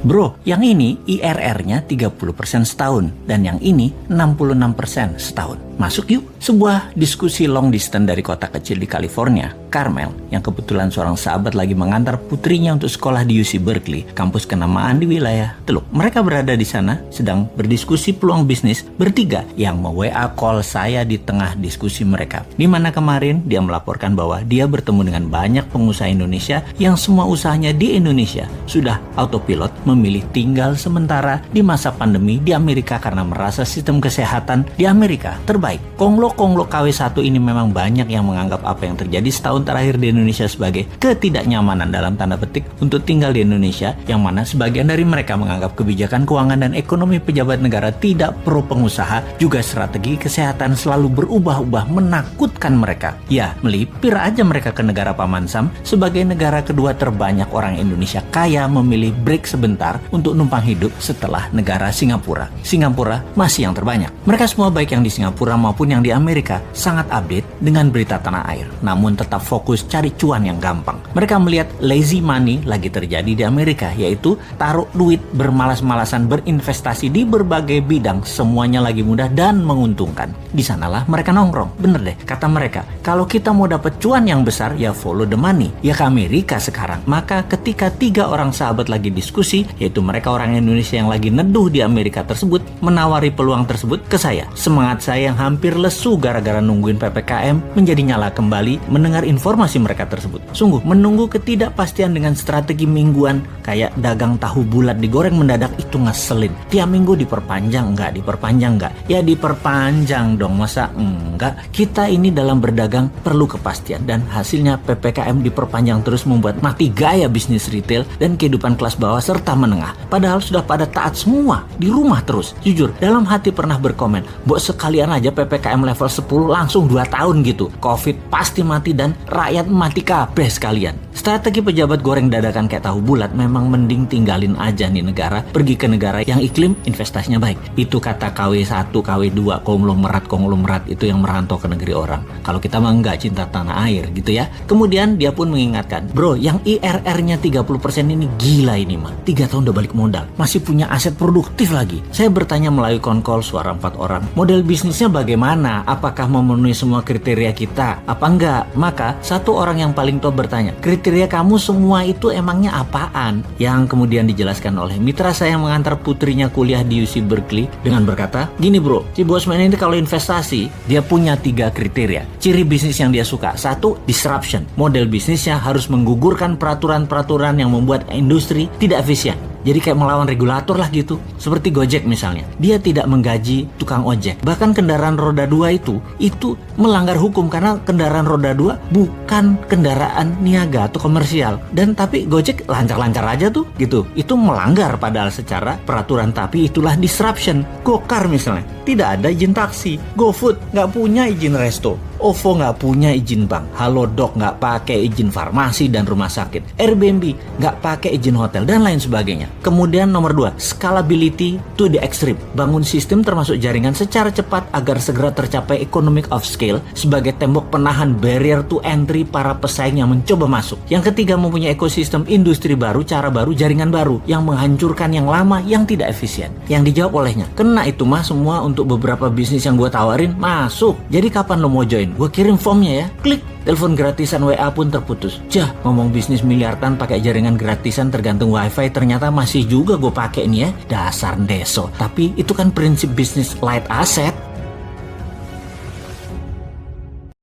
Bro, yang ini IRR-nya 30% setahun dan yang ini 66% setahun. Masuk yuk. Sebuah diskusi long distance dari kota kecil di California, Carmel, yang kebetulan seorang sahabat lagi mengantar putrinya untuk sekolah di UC Berkeley, kampus kenamaan di wilayah Teluk. Mereka berada di sana sedang berdiskusi peluang bisnis bertiga yang me-WA call saya di tengah diskusi mereka. Di mana kemarin dia melaporkan bahwa dia bertemu dengan banyak pengusaha Indonesia yang semua usahanya di Indonesia sudah autopilot memilih tinggal sementara di masa pandemi di Amerika karena merasa sistem kesehatan di Amerika terbaik. Konglo KW1 ini memang banyak yang menganggap apa yang terjadi setahun terakhir di Indonesia sebagai ketidaknyamanan dalam tanda petik untuk tinggal di Indonesia, yang mana sebagian dari mereka menganggap kebijakan keuangan dan ekonomi pejabat negara tidak pro pengusaha, juga strategi kesehatan selalu berubah-ubah menakutkan mereka. Ya, melipir aja mereka ke negara Paman Sam sebagai negara kedua terbanyak orang Indonesia kaya memilih break sebentar untuk numpang hidup setelah negara Singapura. Singapura masih yang terbanyak. Mereka semua baik yang di Singapura maupun yang di Amerika sangat update dengan berita tanah air, namun tetap fokus cari cuan yang gampang. Mereka melihat lazy money lagi terjadi di Amerika, yaitu taruh duit bermalas-malasan berinvestasi di berbagai bidang, semuanya lagi mudah dan menguntungkan. Di sanalah mereka nongkrong. Bener deh, kata mereka, kalau kita mau dapat cuan yang besar ya follow the money, ya ke Amerika sekarang. Maka ketika 3 orang sahabat lagi diskusi, yaitu mereka orang Indonesia yang lagi neduh di Amerika tersebut, menawari peluang tersebut ke saya. Semangat saya yang hampir lesu gara-gara nungguin PPKM menjadi nyala kembali mendengar informasi mereka tersebut. Sungguh menunggu ketidakpastian dengan strategi mingguan kayak dagang tahu bulat digoreng mendadak itu ngeselin. Tiap minggu diperpanjang enggak? Ya diperpanjang dong, masa enggak? Kita ini dalam berdagang perlu kepastian dan hasilnya PPKM diperpanjang terus membuat mati gaya bisnis retail dan kehidupan kelas bawah serta menengah. Padahal sudah pada taat semua, di rumah terus. Jujur, dalam hati pernah berkomen, "Bok, sekalian aja PPKM level 10 langsung 2 tahun gitu. Covid pasti mati dan rakyat mati kabeh sekalian." Strategi pejabat goreng dadakan kayak tahu bulat memang mending tinggalin aja nih negara, pergi ke negara yang iklim investasinya baik. Itu kata KW1, KW2, konglomerat itu yang merantau ke negeri orang. Kalau kita mah enggak, cinta tanah air gitu ya. Kemudian dia pun mengingatkan, "Bro, yang IRR-nya 30% ini gila ini mah. 3 tahun udah balik modal. Masih punya aset produktif lagi." Saya bertanya melalui konkol suara 4 orang, model bisnisnya bagaimana? Apakah memenuhi semua kriteria kita? Apa enggak? Maka satu orang yang paling top bertanya, "Kriteria kamu semua itu emangnya apaan?" Yang kemudian dijelaskan oleh mitra saya yang mengantar putrinya kuliah di UC Berkeley dengan berkata, "Gini bro, si Bosman ini kalau investasi, dia punya 3 kriteria. Ciri bisnis yang dia suka. 1, disruption. Model bisnisnya harus menggugurkan peraturan-peraturan yang membuat industri tidak efisien. Jadi kayak melawan regulator lah gitu. Seperti Gojek misalnya. Dia tidak menggaji tukang ojek. Bahkan kendaraan roda 2 itu melanggar hukum karena kendaraan roda 2 bukan kendaraan niaga atau komersial. Dan tapi Gojek lancar-lancar aja tuh gitu. Itu melanggar padahal secara peraturan, tapi itulah disruption. Gokar misalnya, tidak ada izin taksi. GoFood nggak punya izin resto. OVO nggak punya izin bank. Halodoc nggak pakai izin farmasi dan rumah sakit. Airbnb nggak pakai izin hotel dan lain sebagainya. Kemudian nomor 2, scalability to the extreme. Bangun sistem termasuk jaringan secara cepat agar segera tercapai economic of scale sebagai tembok penahan barrier to entry para pesaing yang mencoba masuk. Yang ketiga, mempunyai ekosistem industri baru, cara baru, jaringan baru yang menghancurkan yang lama yang tidak efisien. Yang dijawab olehnya, "Kena itu mah semua untuk beberapa bisnis yang gue tawarin masuk. Jadi kapan lo mau join? Gue kirim formnya ya." Klik. Telepon gratisan WA pun terputus. Ngomong bisnis miliaran pakai jaringan gratisan tergantung wifi, ternyata masih juga gue pakai nih ya. Dasar deso. Tapi itu kan prinsip bisnis light asset.